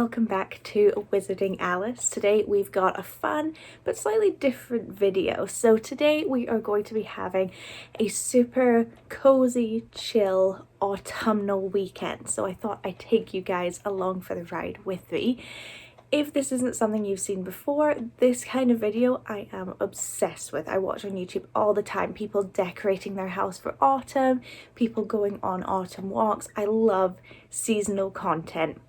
welcome back to Wizarding Alice. Today we've got a fun but slightly different video. So today we are going to be having a super cozy, chill autumnal weekend. So I thought I'd take you guys along for the ride with me. If this isn't something you've seen before, this kind of video I am obsessed with. I watch on YouTube all the time. People decorating their house for autumn, people going on autumn walks. I love seasonal content.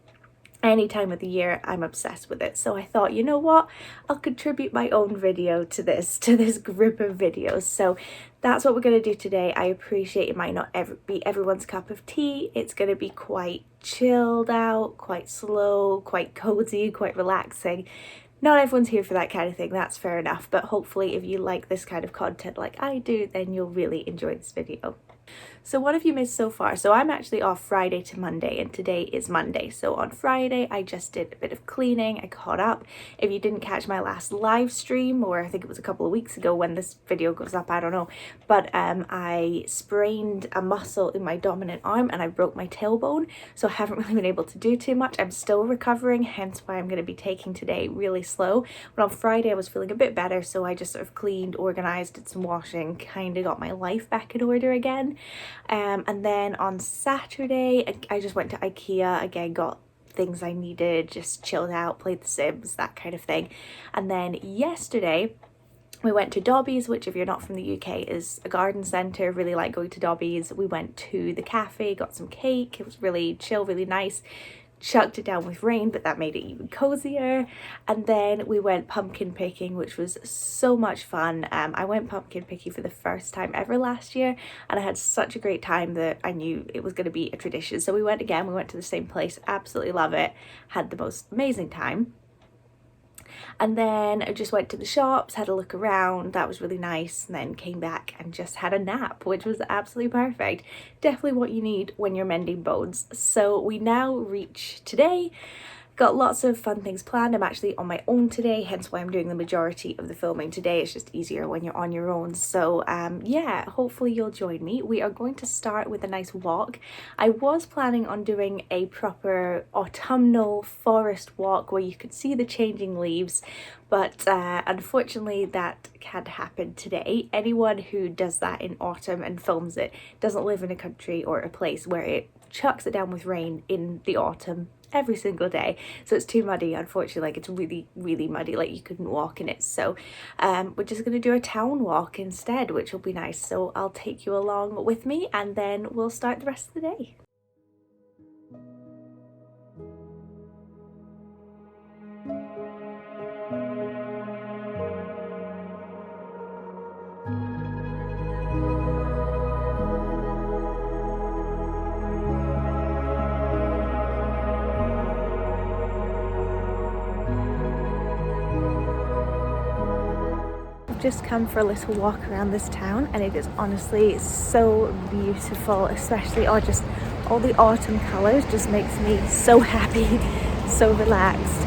Any time of the year, I'm obsessed with it. So I thought, you know what, I'll contribute my own video to this group of videos. So that's what we're going to do today. I appreciate it might not be everyone's cup of tea. It's going to be quite chilled out, quite slow, quite cozy, quite relaxing. Not everyone's here for that kind of thing, that's fair enough. But hopefully if you like this kind of content like I do, then you'll really enjoy this video. So what have you missed so far? So I'm actually off Friday to Monday and today is Monday. So on Friday I just did a bit of cleaning, I caught up. If you didn't catch my last live stream, or I think it was a couple of weeks ago when this video goes up, I don't know. But I sprained a muscle in my dominant arm and I broke my tailbone. So I haven't really been able to do too much. I'm still recovering, hence why I'm going to be taking today really slow. But on Friday I was feeling a bit better, so I just sort of cleaned, organized, did some washing, kind of got my life back in order again. And then on Saturday I just went to IKEA again, got things I needed, just chilled out, played The Sims, that kind of thing. And then yesterday we went to Dobby's, which if you're not from the UK is a garden centre. Really like going to Dobby's. We went to the cafe, got some cake. It was really chill, really nice. Chucked it down with rain, but that made it even cozier. And then we went pumpkin picking, which was so much fun. I went pumpkin picking for the first time ever last year, and I had such a great time that I knew it was going to be a tradition. So we went again, we went to the same place, absolutely love it, had the most amazing time. And then I just went to the shops, had a look around, that was really nice, and then came back and just had a nap, which was absolutely perfect. Definitely what you need when you're mending bones. So we now reach today. Got lots of fun things planned. I'm actually on my own today, hence why I'm doing the majority of the filming today. It's just easier when you're on your own. So yeah, hopefully you'll join me. We are going to start with a nice walk. I was planning on doing a proper autumnal forest walk where you could see the changing leaves, but unfortunately that can't happen today. Anyone who does that in autumn and films it doesn't live in a country or a place where it chucks it down with rain in the autumn every single day, so it's too muddy. Unfortunately, like, it's really muddy, like you couldn't walk in it. So we're just gonna do a town walk instead, which will be nice. So I'll take you along with me and then we'll start the rest of the day. Just come for a little walk around this town and it is honestly so beautiful, especially just all the autumn colors just makes me so happy, so relaxed.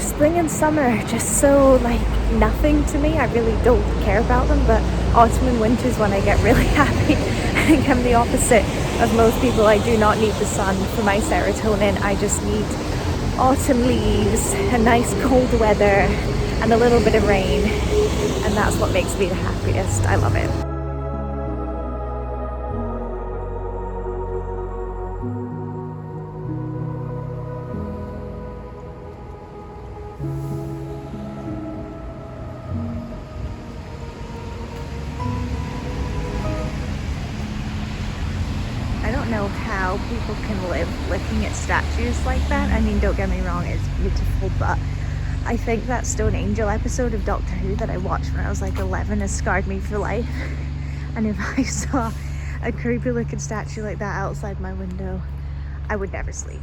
Spring and summer are just so like nothing to me. I really don't care about them, but autumn and winter is when I get really happy. I think I'm the opposite of most people. I do not need the sun for my serotonin. I just need autumn leaves and nice cold weather and a little bit of rain, and that's what makes me the happiest. I love it. I don't know how people can live looking at statues like that. I mean, don't get me wrong, it's beautiful, but I think that Stone Angel episode of Doctor Who that I watched when I was like 11 has scarred me for life. And if I saw a creepy looking statue like that outside my window, I would never sleep.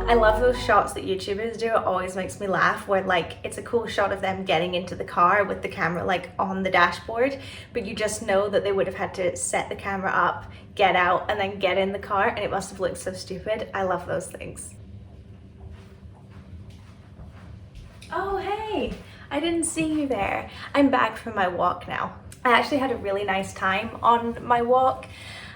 I love those shots that YouTubers do. It always makes me laugh where like it's a cool shot of them getting into the car with the camera like on the dashboard, but you just know that they would have had to set the camera up, get out, and then get in the car, and it must have looked so stupid. I love those things. Oh hey, I didn't see you there. I'm back from my walk now. I actually had a really nice time on my walk.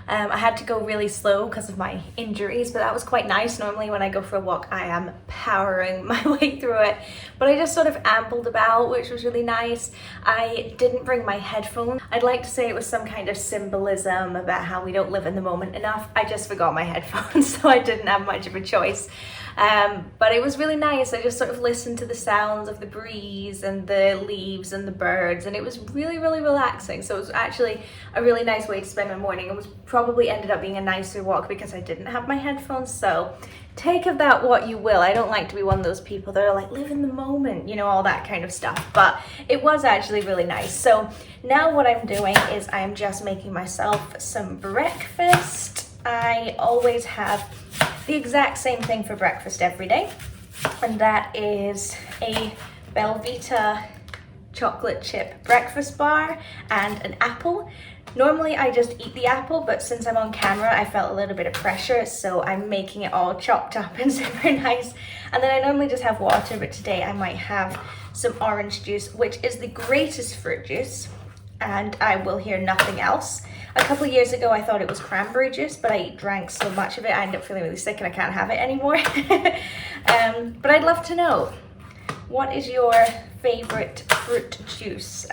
I had to go really slow because of my injuries, but that was quite nice. Normally when I go for a walk, I am powering my way through it, but I just sort of ambled about, which was really nice. I didn't bring my headphones. I'd like to say it was some kind of symbolism about how we don't live in the moment enough. I just forgot my headphones, so I didn't have much of a choice. But it was really nice. I just sort of listened to the sounds of the breeze and the leaves and the birds, and it was really, really relaxing. So it was actually a really nice way to spend my morning. It was probably ended up being a nicer walk because I didn't have my headphones. So take of that what you will. I don't like to be one of those people that are like, live in the moment, you know, all that kind of stuff. But it was actually really nice. So now what I'm doing is I'm just making myself some breakfast. I always have the exact same thing for breakfast every day, and that is a Belvita chocolate chip breakfast bar and an apple. Normally I just eat the apple, but since I'm on camera I felt a little bit of pressure, so I'm making it all chopped up and super nice. And then I normally just have water, but today I might have some orange juice, which is the greatest fruit juice, and I will hear nothing else. A couple of years ago I thought it was cranberry juice, but I drank so much of it I ended up feeling really sick and I can't have it anymore. But I'd love to know, what is your favorite fruit juice?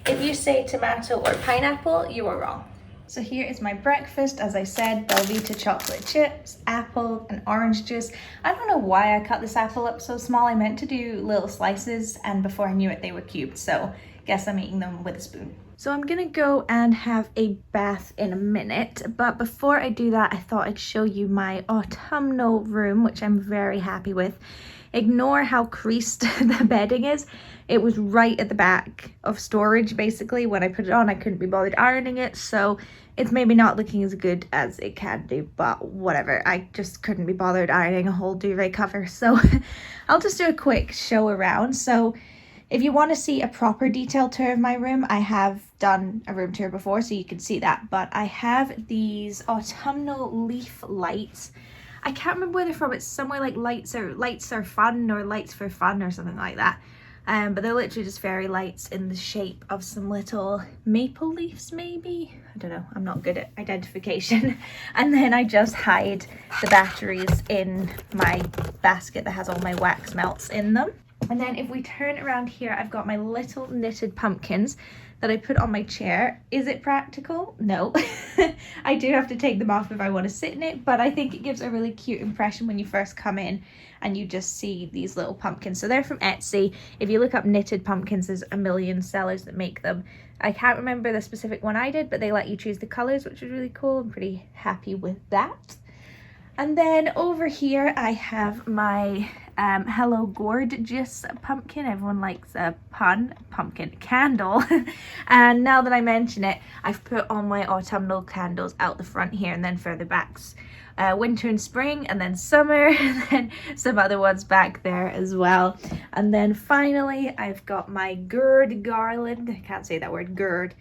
If you say tomato or pineapple, you are wrong. So here is my breakfast. As I said, Belvita chocolate chips, apple, and orange juice. I don't know why I cut this apple up so small. I meant to do little slices, and before I knew it, they were cubed. So guess I'm eating them with a spoon. So I'm gonna go and have a bath in a minute, but before I do that, I thought I'd show you my autumnal room, which I'm very happy with. Ignore how creased the bedding is. It was right at the back of storage, basically. When I put it on, I couldn't be bothered ironing it, so it's maybe not looking as good as it can do, but whatever. I just couldn't be bothered ironing a whole duvet cover, so I'll just do a quick show around. So if you want to see a proper detailed tour of my room, I have done a room tour before, so you can see that. But I have these autumnal leaf lights. I can't remember where they're from. It's somewhere like lights are fun, or lights for fun, or something like that. But they're literally just fairy lights in the shape of some little maple leaves, maybe? I don't know. I'm not good at identification. And then I just hide the batteries in my basket that has all my wax melts in them. And then if we turn around here, I've got my little knitted pumpkins that I put on my chair. Is it practical? No. I do have to take them off if I want to sit in it, but I think it gives a really cute impression when you first come in and you just see these little pumpkins. So they're from Etsy. If you look up knitted pumpkins, there's a million sellers that make them. I can't remember the specific one I did, but they let you choose the colors, which is really cool. I'm pretty happy with that. And then over here I have my Hello Gorgeous pumpkin. Everyone likes a pun. Pumpkin candle. And now that I mention it, I've put all my autumnal candles out the front here, and then further backs. Winter and spring, and then summer, and then some other ones back there as well. And then finally I've got my gourd garland. I can't say that word, gourd.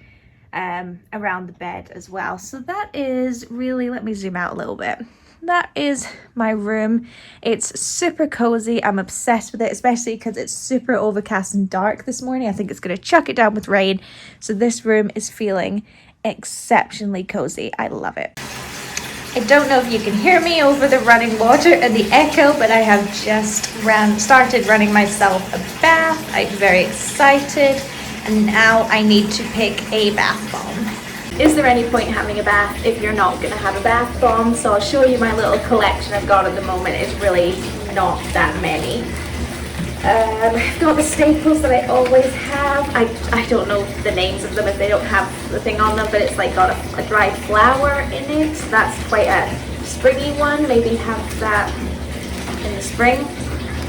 Around the bed as well. So that is really, let me zoom out a little bit. That is my room. It's super cozy. I'm obsessed with it, especially because it's super overcast and dark this morning. I think it's going to chuck it down with rain. So this room is feeling exceptionally cozy. I love it. I don't know if you can hear me over the running water and the echo, but I have just started running myself a bath. I'm very excited, and now I need to pick a bath bomb. Is there any point having a bath if you're not going to have a bath bomb? So I'll show you my little collection I've got at the moment. It's really not that many. I've got the staples that I always have. I don't know the names of them if they don't have the thing on them, but it's like got a dried flower in it. So that's quite a springy one. Maybe have that in the spring.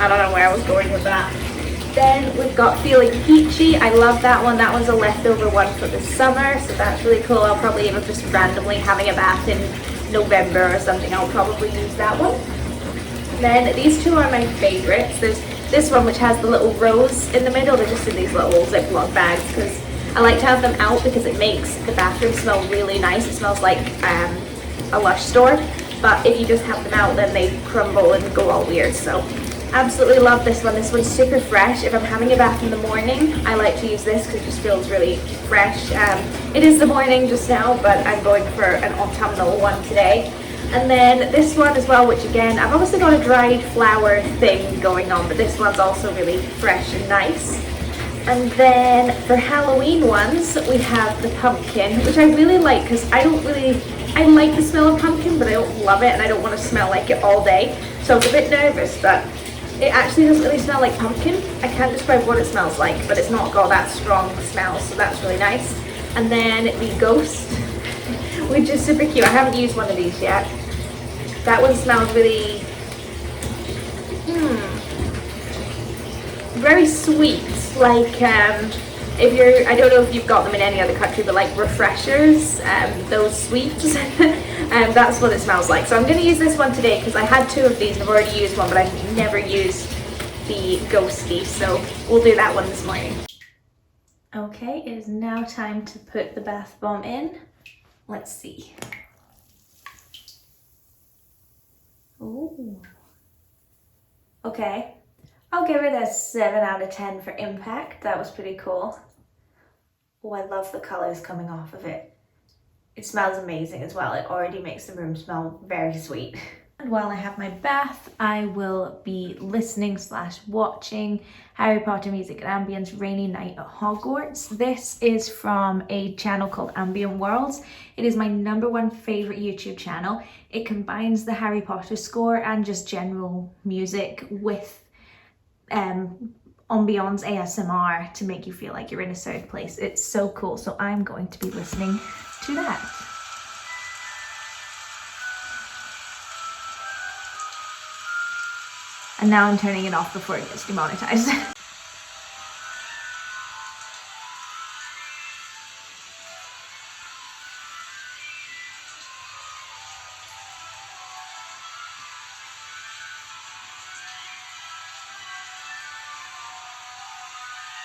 I don't know where I was going with that. Then we've got Feeling Peachy. I love that one. That one's a leftover one for the summer, so that's really cool. I'll probably end up just randomly having a bath in November or something. I'll probably use that one. Then these two are my favorites. There's this one which has the little rose in the middle. They're just in these little Ziploc bags because I like to have them out because it makes the bathroom smell really nice. It smells like a Lush store, but if you just have them out then they crumble and go all weird. So Absolutely love this one. This one's super fresh. If I'm having a bath in the morning, I like to use this because it just feels really fresh. It is the morning just now, but I'm going for an autumnal one today. And then this one as well, which again, I've obviously got a dried flower thing going on, but this one's also really fresh and nice. And then for Halloween ones, we have the pumpkin, which I really like because I like the smell of pumpkin, but I don't love it and I don't want to smell like it all day. So I was a bit nervous, but it actually doesn't really smell like pumpkin. I can't describe what it smells like, but it's not got that strong smell, so that's really nice. And then the ghost, which is super cute. I haven't used one of these yet. That one smells really, very sweet. Like if you're, I don't know if you've got them in any other country, but like refreshers, those sweets, that's what it smells like. So I'm going to use this one today because I had two of these and I've already used one, but I've never used the ghosty, so we'll do that one this morning. Okay, it is now time to put the bath bomb in. Let's see. Ooh. Okay, I'll give it a 7 out of 10 for impact. That was pretty cool. Oh, I love the colours coming off of it. It smells amazing as well. It already makes the room smell very sweet. And while I have my bath, I will be listening / watching Harry Potter Music and Ambience Rainy Night at Hogwarts. This is from a channel called Ambient Worlds. It is my #1 favourite YouTube channel. It combines the Harry Potter score and just general music with ambience ASMR to make you feel like you're in a certain place. It's so cool. So I'm going to be listening to that. And now I'm turning it off before it gets demonetized.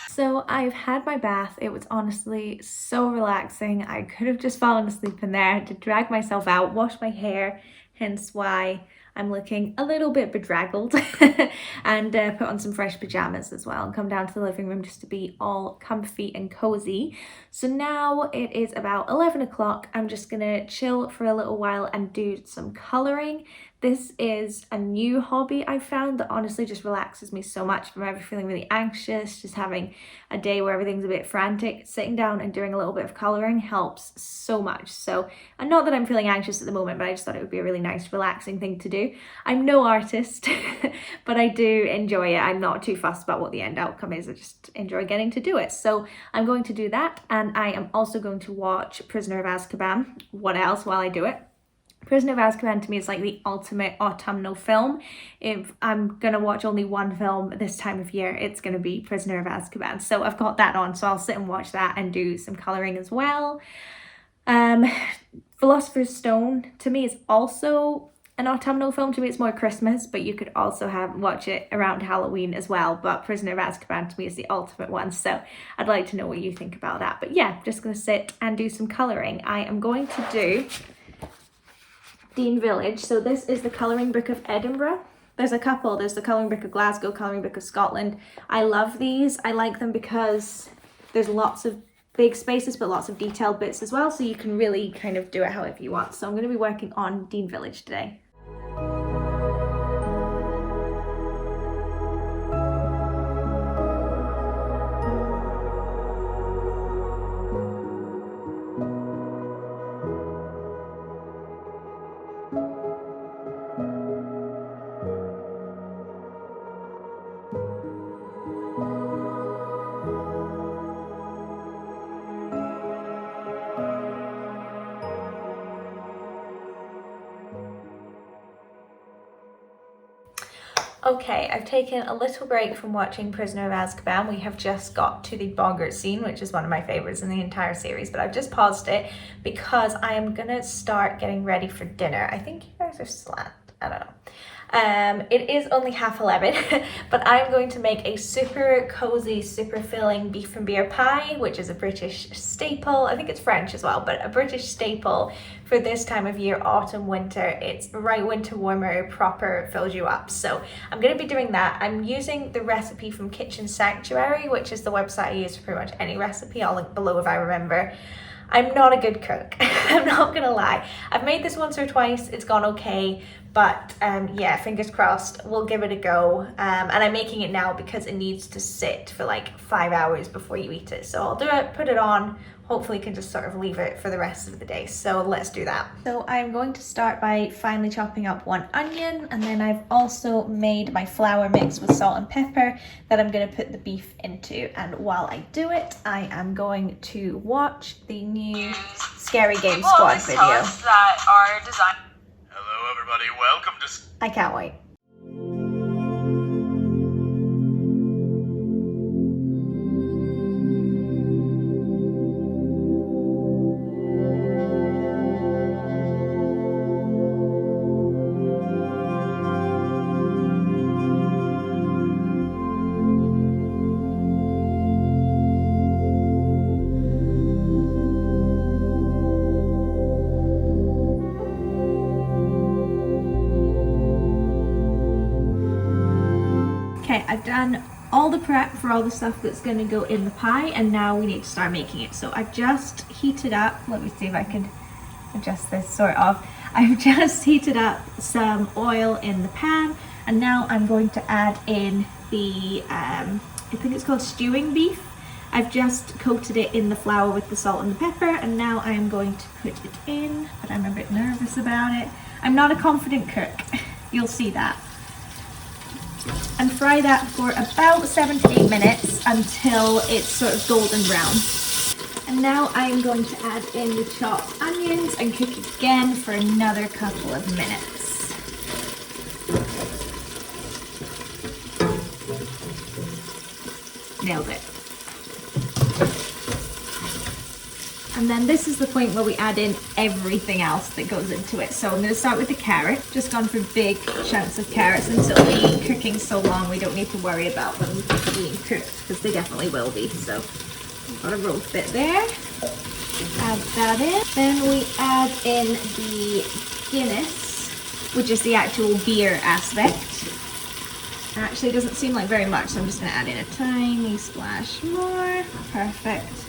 So I've had my bath. It was honestly so relaxing. I could have just fallen asleep in there. I had to drag myself out, wash my hair, hence why I'm looking a little bit bedraggled, and put on some fresh pajamas as well and come down to the living room just to be all comfy and cozy. So now it is about 11 o'clock. I'm just gonna chill for a little while and do some colouring. This is a new hobby I found that honestly just relaxes me so much. If I'm ever feeling really anxious, just having a day where everything's a bit frantic, sitting down and doing a little bit of colouring helps so much. So, and not that I'm feeling anxious at the moment, but I just thought it would be a really nice, relaxing thing to do. I'm no artist, but I do enjoy it. I'm not too fussed about what the end outcome is. I just enjoy getting to do it. So I'm going to do that, and I am also going to watch Prisoner of Azkaban. What else while I do it? Prisoner of Azkaban to me is like the ultimate autumnal film. If I'm gonna watch only one film this time of year, it's gonna be Prisoner of Azkaban. So I've got that on, so I'll sit and watch that and do some colouring as well. Philosopher's Stone to me is also an autumnal film. To me it's more Christmas, but you could also watch it around Halloween as well. But Prisoner of Azkaban to me is the ultimate one, so I'd like to know what you think about that. But yeah, just gonna sit and do some colouring. I am going to do Dean Village. So this is the colouring book of Edinburgh. There's a couple. There's the colouring book of Glasgow, colouring book of Scotland. I love these. I like them because there's lots of big spaces but lots of detailed bits as well, so you can really kind of do it however you want. So I'm going to be working on Dean Village today. Okay, I've taken a little break from watching Prisoner of Azkaban. We have just got to the boggart scene, which is one of my favorites in the entire series, but I've just paused it because I am gonna start getting ready for dinner. I think you guys are slant, I don't know. It is only 11:30, but I'm going to make a super cozy, super filling beef and beer pie, which is a British staple. I think it's French as well, but a British staple for this time of year, autumn, winter. It's right winter warmer, proper fills you up. So I'm going to be doing that. I'm using the recipe from Kitchen Sanctuary, which is the website I use for pretty much any recipe. I'll link below if I remember. I'm not a good cook, I'm not gonna lie. I've made this once or twice, it's gone okay, but yeah, fingers crossed, we'll give it a go. And I'm making it now because it needs to sit for like 5 hours before you eat it. So I'll do it, put it on, hopefully can just sort of leave it for the rest of the day. So let's do that. So I'm going to start by finely chopping up 1 onion, and then I've also made my flour mix with salt and pepper that I'm going to put the beef into. And while I do it, I am going to watch the new Scary Game Squad video. That are designed. Hello everybody, welcome to... I can't wait. Okay, I've done all the prep for all the stuff that's going to go in the pie, and now we need to start making it. So I've just heated up, let me see if I can adjust this sort of. I've just heated up some oil in the pan, and now I'm going to add in the, I think it's called stewing beef. I've just coated it in the flour with the salt and the pepper, and now I'm going to put it in, but I'm a bit nervous about it. I'm not a confident cook, you'll see that. And fry that for about 7 to 8 minutes until it's sort of golden brown. And now I'm going to add in the chopped onions and cook it again for another couple of minutes. Nailed it. And then this is the point where we add in everything else that goes into it. So I'm going to start with the carrot. Just gone for big chunks of carrots, and so it'll be cooking so long we don't need to worry about them being cooked, because they definitely will be. So I've got a roast bit there. Add that in. Then we add in the Guinness, which is the actual beer aspect. Actually, it doesn't seem like very much, so I'm just going to add in a tiny splash more. Perfect.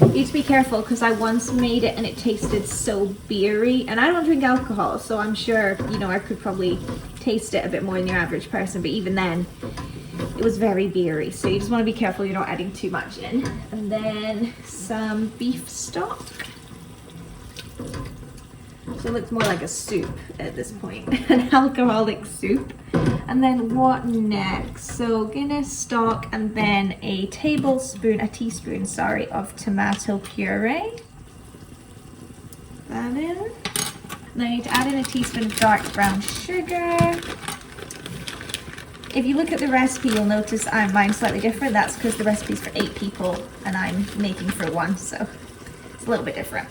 You need to be careful, because I once made it and it tasted so beery, and I don't drink alcohol, so I'm sure, you know, I could probably taste it a bit more than your average person, but even then it was very beery, so you just want to be careful you're not adding too much in. And then some beef stock. So it looks more like a soup at this point, an alcoholic soup. And then what next? So Guinness stock, and then a teaspoon, of tomato puree. That in. Then I need to add in a teaspoon of dark brown sugar. If you look at the recipe, you'll notice mine's slightly different. That's because the recipe's for 8 people and I'm making for 1, so it's a little bit different.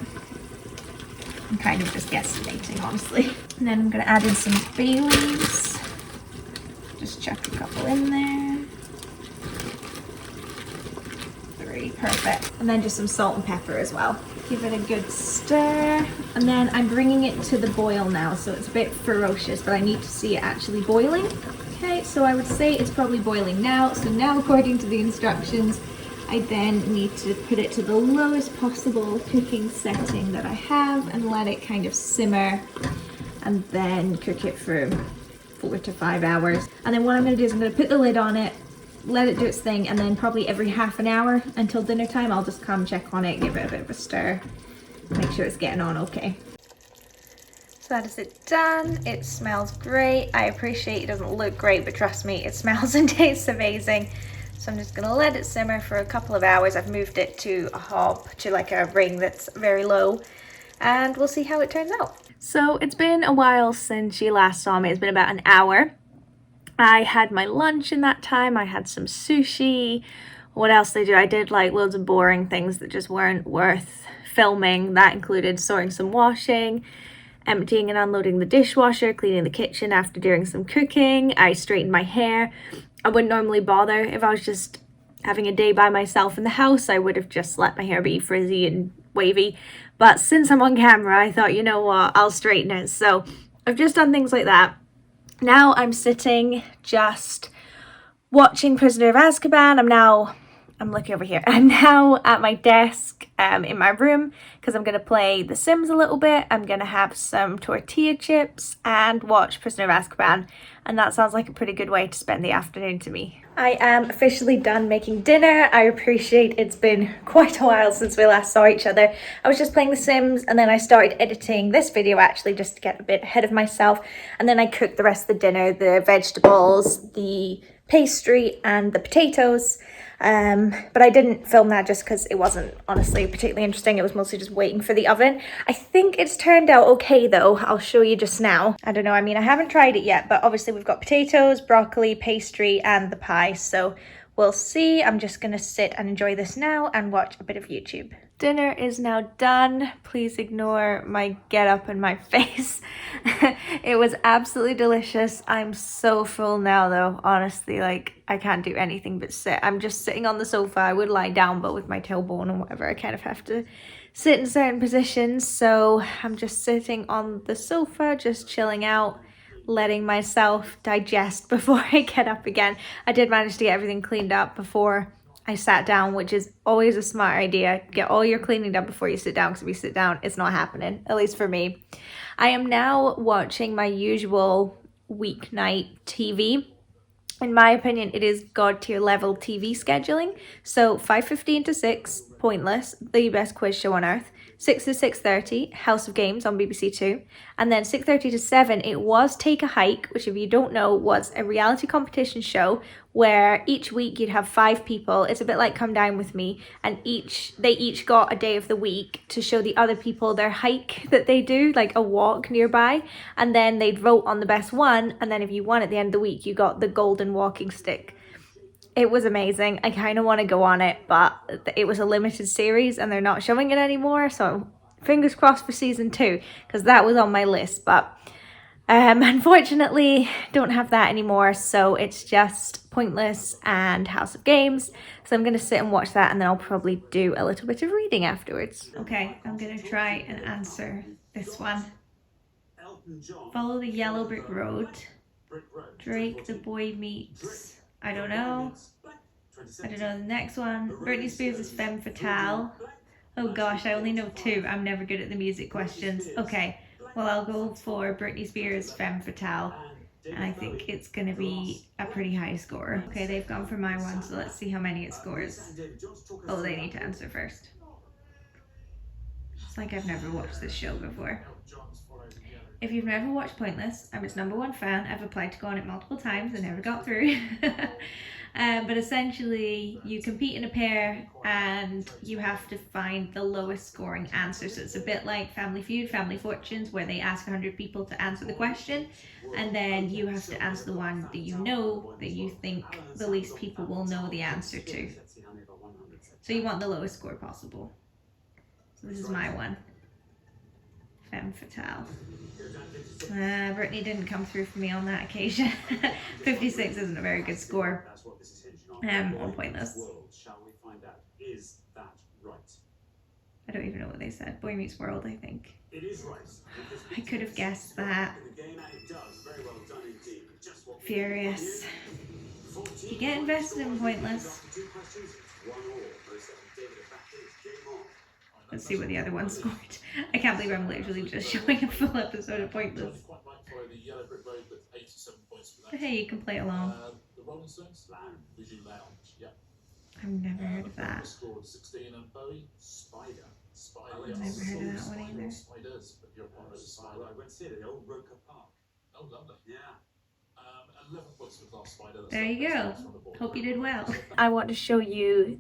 I'm kind of just guesstimating, honestly. And then I'm going to add in some bay leaves. Just chuck a couple in there. 3, perfect. And then just some salt and pepper as well. Give it a good stir. And then I'm bringing it to the boil now, so it's a bit ferocious, but I need to see it actually boiling. Okay, so I would say it's probably boiling now. So now, according to the instructions, I then need to put it to the lowest possible cooking setting that I have and let it kind of simmer, and then cook it for 4 to 5 hours. And then what I'm going to do is I'm going to put the lid on it, let it do its thing, and then probably every half an hour until dinner time I'll just come check on it, give it a bit of a stir, make sure it's getting on okay. So that is it done. It smells great. I appreciate it doesn't look great, but trust me, it smells and tastes amazing. So I'm just going to let it simmer for a couple of hours. I've moved it to a hob, to like a ring that's very low, and we'll see how it turns out. So it's been a while since you last saw me. It's been about an hour. I had my lunch in that time. I had some sushi. What else did I do? I did like loads of boring things that just weren't worth filming. That included sorting some washing. emptying and unloading the dishwasher, cleaning the kitchen after doing some cooking. I straightened my hair. I wouldn't normally bother if I was just having a day by myself in the house. I would have just let my hair be frizzy and wavy. But since I'm on camera, I thought, you know what, I'll straighten it. So I've just done things like that. Now I'm sitting just watching Prisoner of Azkaban. I'm looking over here. I'm now at my desk in my room because I'm going to play The Sims a little bit. I'm going to have some tortilla chips and watch Prisoner of Azkaban. And that sounds like a pretty good way to spend the afternoon to me. I am officially done making dinner. I appreciate it's been quite a while since we last saw each other. I was just playing The Sims and then I started editing this video actually just to get a bit ahead of myself. And then I cooked the rest of the dinner, the vegetables, the pastry and the potatoes. But I didn't film that just because it wasn't honestly particularly interesting. It was mostly just waiting for the oven. I think it's turned out okay though. I'll show you just now. I don't know, I mean, I haven't tried it yet, but obviously we've got potatoes, broccoli, pastry, and the pie. So we'll see. I'm just gonna sit and enjoy this now and watch a bit of YouTube. Dinner is now done. Please ignore my get up and my face. It was absolutely delicious. I'm so full now though, honestly, like I can't do anything but sit. I'm just sitting on the sofa. I would lie down, but with my tailbone and whatever, I kind of have to sit in certain positions. So I'm just sitting on the sofa, just chilling out, letting myself digest before I get up again. I did manage to get everything cleaned up before I sat down, which is always a smart idea. Get all your cleaning done before you sit down, because if you sit down, it's not happening, at least for me. I am now watching my usual weeknight TV. In my opinion, it is God tier level TV scheduling. So 5:15 to 6, Pointless, the best quiz show on earth. 6 to 6:30, House of Games on BBC Two. And then 6:30 to 7, it was Take a Hike, which if you don't know was a reality competition show where each week you'd have 5 people. It's a bit like Come Down With Me, and they each got a day of the week to show the other people their hike that they do, like a walk nearby, and then they'd vote on the best one, and then if you won at the end of the week, you got the golden walking stick. It was amazing. I kind of want to go on it, but it was a limited series and they're not showing it anymore, so fingers crossed for season 2, because that was on my list, but unfortunately don't have that anymore, so it's just Pointless and House of Games. So I'm going to sit and watch that, and then I'll probably do a little bit of reading afterwards. Okay, I'm going to try and answer this one. Follow the yellow brick road. Drake the boy meets, I don't know the next one. Britney Spears is Femme Fatale. Oh gosh, I only know 2. I'm never good at the music questions. Okay, well I'll go for Britney Spears Femme Fatale, and I think it's gonna be a pretty high score. Okay, they've gone for my one, so let's see how many it scores. Oh, they need to answer first. It's like I've never watched this show before. If you've never watched Pointless, I'm its #1 fan. I've applied to go on it multiple times and never got through. But essentially, you compete in a pair and you have to find the lowest scoring answer. So it's a bit like Family Feud, Family Fortunes, where they ask 100 people to answer the question, and then you have to answer the one that you think the least people will know the answer to. So you want the lowest score possible. So this is my one. Femme Fatale. Brittany didn't come through for me on that occasion. 56 isn't a very good score on Pointless. I don't even know what they said. Boy Meets World, I think. I could have guessed that. Furious. You get invested in Pointless. Let's see what the other one scored. I can't believe I'm literally just showing a full episode of Pointless. But hey, you can play along. I've never heard of that. I've never heard of that one either. There you go. Hope you did well. I want to show you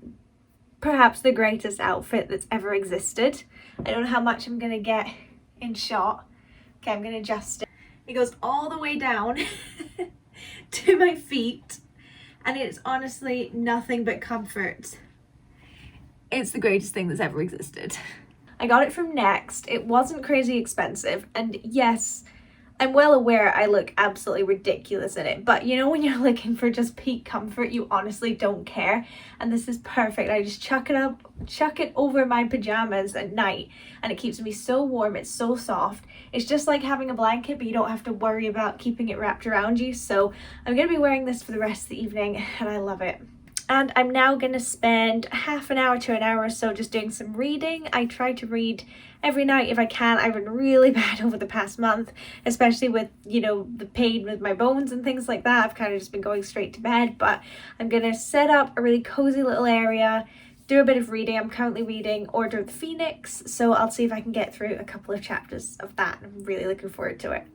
perhaps the greatest outfit that's ever existed. I don't know how much I'm gonna get in shot. Okay, I'm gonna adjust it. It goes all the way down to my feet, and it's honestly nothing but comfort. It's the greatest thing that's ever existed. I got it from Next. It wasn't crazy expensive, and yes, I'm well aware I look absolutely ridiculous in it, but you know when you're looking for just peak comfort, you honestly don't care, and this is perfect. I just chuck it over my pajamas at night, and it keeps me so warm. It's so soft. It's just like having a blanket, but you don't have to worry about keeping it wrapped around you. So I'm going to be wearing this for the rest of the evening, and I love it. And I'm now going to spend half an hour to an hour or so just doing some reading. I try to read every night if I can. I've been really bad over the past month, especially with, you know, the pain with my bones and things like that. I've kind of just been going straight to bed, but I'm going to set up a really cozy little area, do a bit of reading. I'm currently reading Order of the Phoenix, so I'll see if I can get through a couple of chapters of that. I'm really looking forward to it.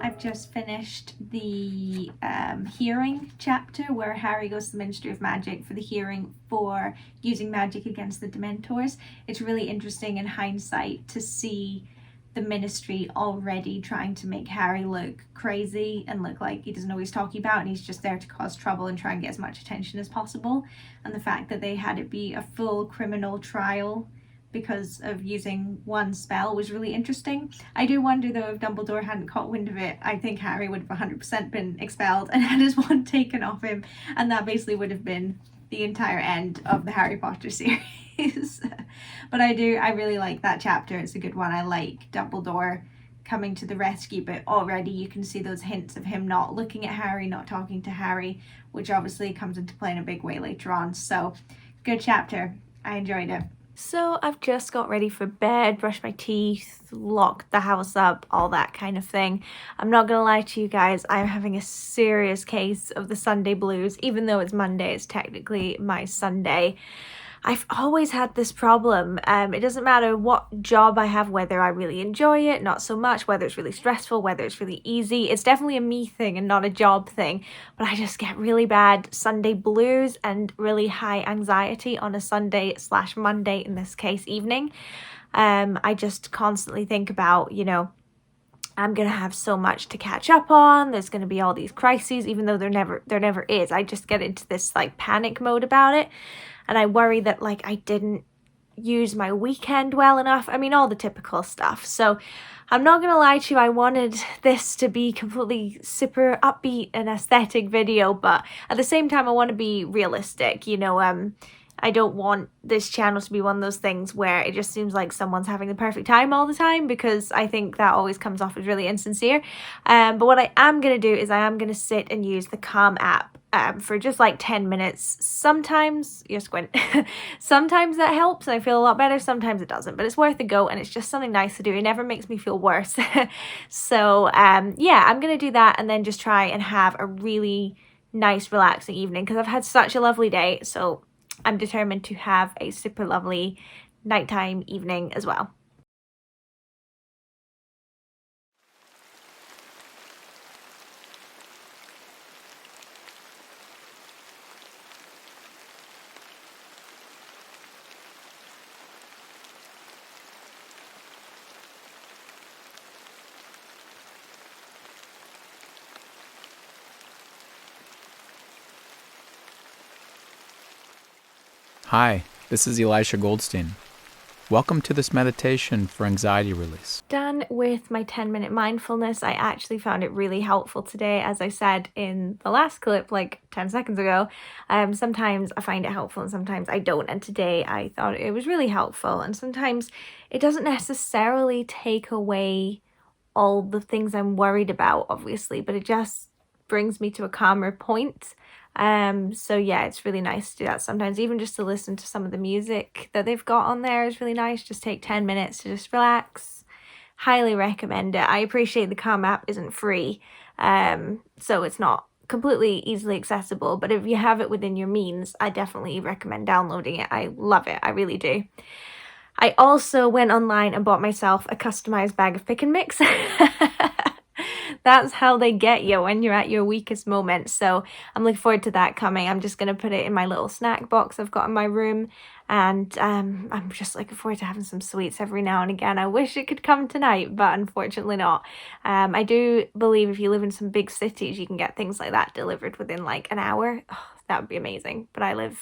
I've just finished the hearing chapter where Harry goes to the Ministry of Magic for the hearing for using magic against the Dementors. It's really interesting in hindsight to see the Ministry already trying to make Harry look crazy and look like he doesn't know what he's talking about, and he's just there to cause trouble and try and get as much attention as possible. And the fact that they had it be a full criminal trial because of using one spell was really interesting. I do wonder though if Dumbledore hadn't caught wind of it, I think Harry would have 100% been expelled and had his wand taken off him, and that basically would have been the entire end of the Harry Potter series. But I really like that chapter. It's a good one. I like Dumbledore coming to the rescue, but already you can see those hints of him not looking at Harry, not talking to Harry, which obviously comes into play in a big way later on. So good chapter. I enjoyed it. So I've just got ready for bed, brushed my teeth, locked the house up, all that kind of thing. I'm not gonna lie to you guys, I'm having a serious case of the Sunday blues. Even though it's Monday, it's technically my Sunday. I've always had this problem. It doesn't matter what job I have, whether I really enjoy it, not so much, whether it's really stressful, whether it's really easy. It's definitely a me thing and not a job thing, but I just get really bad Sunday blues and really high anxiety on a Sunday/Monday, in this case, evening. I just constantly think about, you know, I'm gonna have so much to catch up on. There's gonna be all these crises, even though there never is. I just get into this like panic mode about it. And I worry that like I didn't use my weekend well enough. I mean, all the typical stuff. So I'm not going to lie to you, I wanted this to be completely super upbeat and aesthetic video, but at the same time I want to be realistic, you know. I don't want this channel to be one of those things where it just seems like someone's having the perfect time all the time, because I think that always comes off as really insincere. But what I am going to do is I am going to sit and use the Calm app for just like 10 minutes. Sometimes, you're squint, sometimes that helps and I feel a lot better, sometimes it doesn't, but it's worth a go and it's just something nice to do. It never makes me feel worse. So yeah, I'm going to do that and then just try and have a really nice relaxing evening, because I've had such a lovely day. So I'm determined to have a super lovely nighttime evening as well. Hi, this is Elisha Goldstein. Welcome to this meditation for anxiety release. Done with my 10-minute mindfulness. I actually found it really helpful today. As I said in the last clip, like 10 seconds ago, sometimes I find it helpful and sometimes I don't. And today I thought it was really helpful. And sometimes it doesn't necessarily take away all the things I'm worried about, obviously, but it just brings me to a calmer point. So yeah, it's really nice to do that sometimes. Even just to listen to some of the music that they've got on there is really nice. Just take 10 minutes to just relax. Highly recommend it. I appreciate the Calm app isn't free, so it's not completely easily accessible, but if you have it within your means, I definitely recommend downloading it. I love it. I really do. I also went online and bought myself a customized bag of pick and mix. That's how they get you when you're at your weakest moment. So I'm looking forward to that coming. I'm just going to put it in my little snack box I've got in my room. And I'm just looking forward to having some sweets every now and again. I wish it could come tonight, but unfortunately not. I do believe if you live in some big cities, you can get things like that delivered within like an hour. Oh, that would be amazing. But I live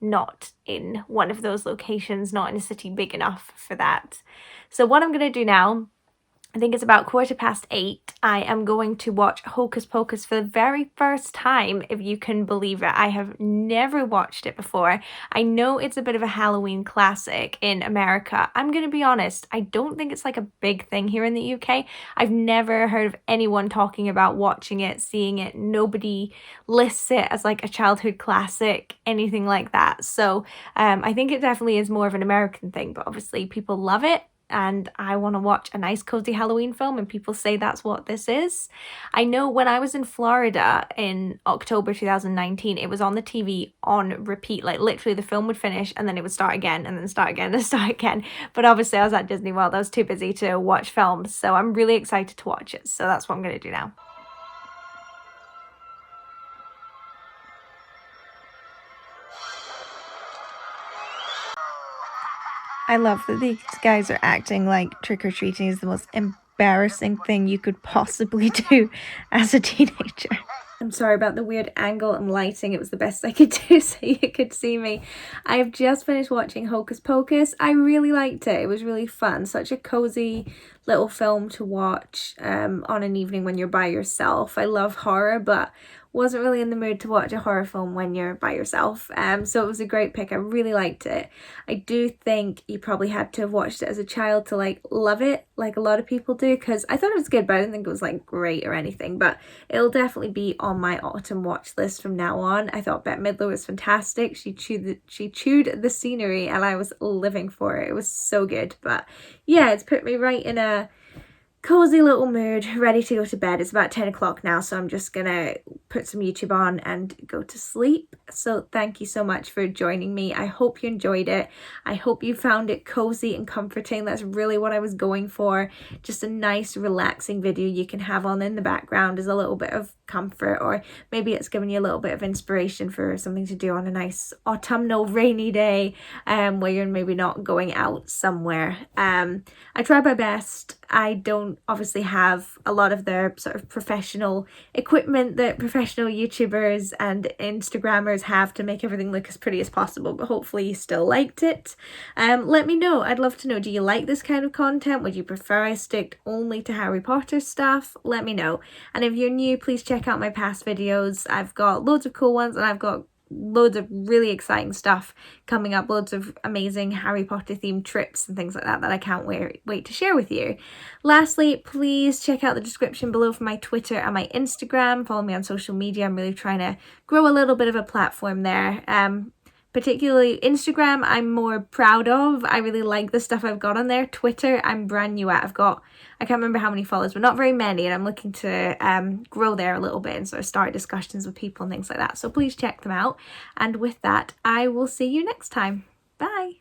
not in one of those locations, not in a city big enough for that. So what I'm going to do now, I think it's about 8:15. I am going to watch Hocus Pocus for the very first time, if you can believe it. I have never watched it before. I know it's a bit of a Halloween classic in America. I'm going to be honest, I don't think it's like a big thing here in the UK. I've never heard of anyone talking about watching it, seeing it. Nobody lists it as like a childhood classic, anything like that. So I think it definitely is more of an American thing, but obviously people love it. And I want to watch a nice cozy Halloween film, and people say that's what this is. I know when I was in Florida in October 2019, it was on the TV on repeat, like literally the film would finish and then it would start again and then start again and start again. But obviously I was at Disney World, I was too busy to watch films, so I'm really excited to watch it. So that's what I'm going to do now. I love that these guys are acting like trick-or-treating is the most embarrassing thing you could possibly do as a teenager. I'm sorry about the weird angle and lighting. It was the best I could do so you could see me. I've just finished watching Hocus Pocus. I really liked it. It was really fun. Such a cozy little film to watch on an evening when you're by yourself. I love horror, but wasn't really in the mood to watch a horror film when you're by yourself. So it was a great pick. I really liked it. I do think you probably had to have watched it as a child to like love it, like a lot of people do, because I thought it was good, but I didn't think it was like great or anything. But it'll definitely be on my autumn watch list from now on. I thought Bette Midler was fantastic. She chewed the scenery and I was living for it. It was so good. But yeah, it's put me right in a cozy little mood, ready to go to bed. It's about 10 o'clock now, so I'm just gonna put some YouTube on and go to sleep. So thank you so much for joining me. I hope you enjoyed it. I hope you found it cozy and comforting. That's really what I was going for. Just a nice relaxing video you can have on in the background as a little bit of comfort, or maybe it's giving you a little bit of inspiration for something to do on a nice autumnal rainy day where you're maybe not going out somewhere. I try my best. I don't obviously have a lot of the sort of professional equipment that professional YouTubers and Instagrammers have to make everything look as pretty as possible, but hopefully you still liked it. Let me know. I'd love to know, do you like this kind of content? Would you prefer I stick only to Harry Potter stuff? Let me know. And if you're new, please check out my past videos. I've got loads of cool ones and I've got loads of really exciting stuff coming up, loads of amazing Harry Potter themed trips and things like that I can't wait to share with you. Lastly, please check out the description below for my Twitter and my Instagram. Follow me on social media. I'm really trying to grow a little bit of a platform there. Particularly Instagram, I'm more proud of. I really like the stuff I've got on there. Twitter, I'm brand new at. I can't remember how many followers, but not very many, and I'm looking to grow there a little bit and sort of start discussions with people and things like that. So please check them out. And with that, I will see you next time. Bye.